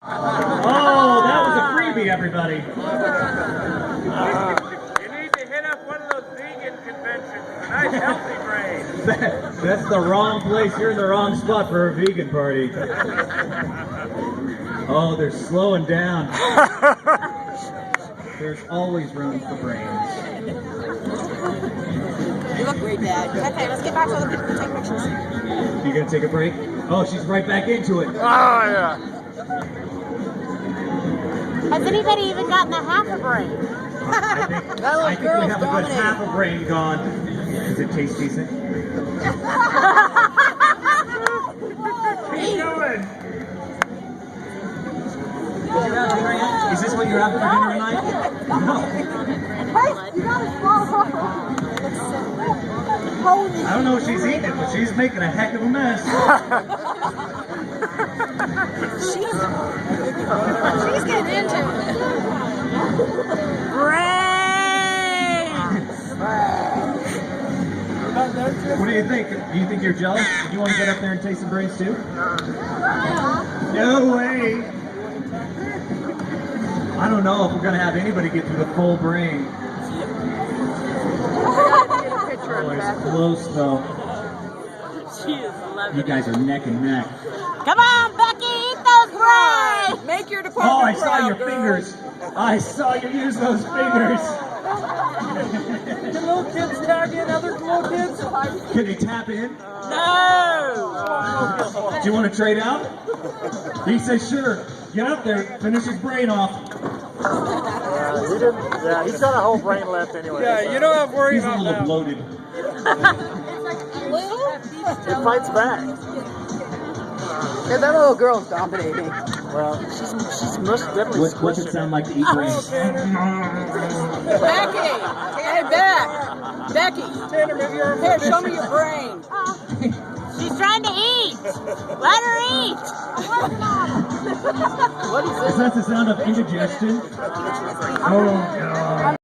Oh, that was a freebie, everybody. You need to hit up one of those vegan conventions. A nice healthy brain. That's the wrong place. You're in the wrong spot for a vegan party. Oh, they're slowing down. There's always room for brains. You look great, Dad. Okay, let's get back to the people and take pictures. You gonna take a break? Oh, she's right back into it. Oh, yeah. Has anybody even gotten a half a brain? I think we have a good half a brain gone. Does it taste decent? Keep going. Is this what you're having for dinner tonight? No. You gotta swallow. I don't know if she's eating it, but she's making a heck of a mess. She's getting into it. What do you think? Do you think you're jealous? Do you want to get up there and taste some brains too? No way! I don't know if we're gonna have anybody get through the full brain. Oh, it's close though. You guys are neck and neck. Come on, Becky, eat those brains! Make your department Oh, I saw proud, your girl. fingers. I saw you use those fingers. Can little kids tag in other little kids? Can they tap in? No! Do you want to trade out? He says, sure. Get up there, finish his brain off. Yeah, he's got a whole brain left anyway. Yeah, you don't have to worry He's a about little that. bloated. It fights back. Yeah, that little girl's dominating. Well, she's most definitely What's it sound like to eat brains? Becky! Hey, Becky! Tanner, maybe you're here. Show me your brain. She's trying to eat! Let her eat! What is Is that the sound of indigestion? Oh, God.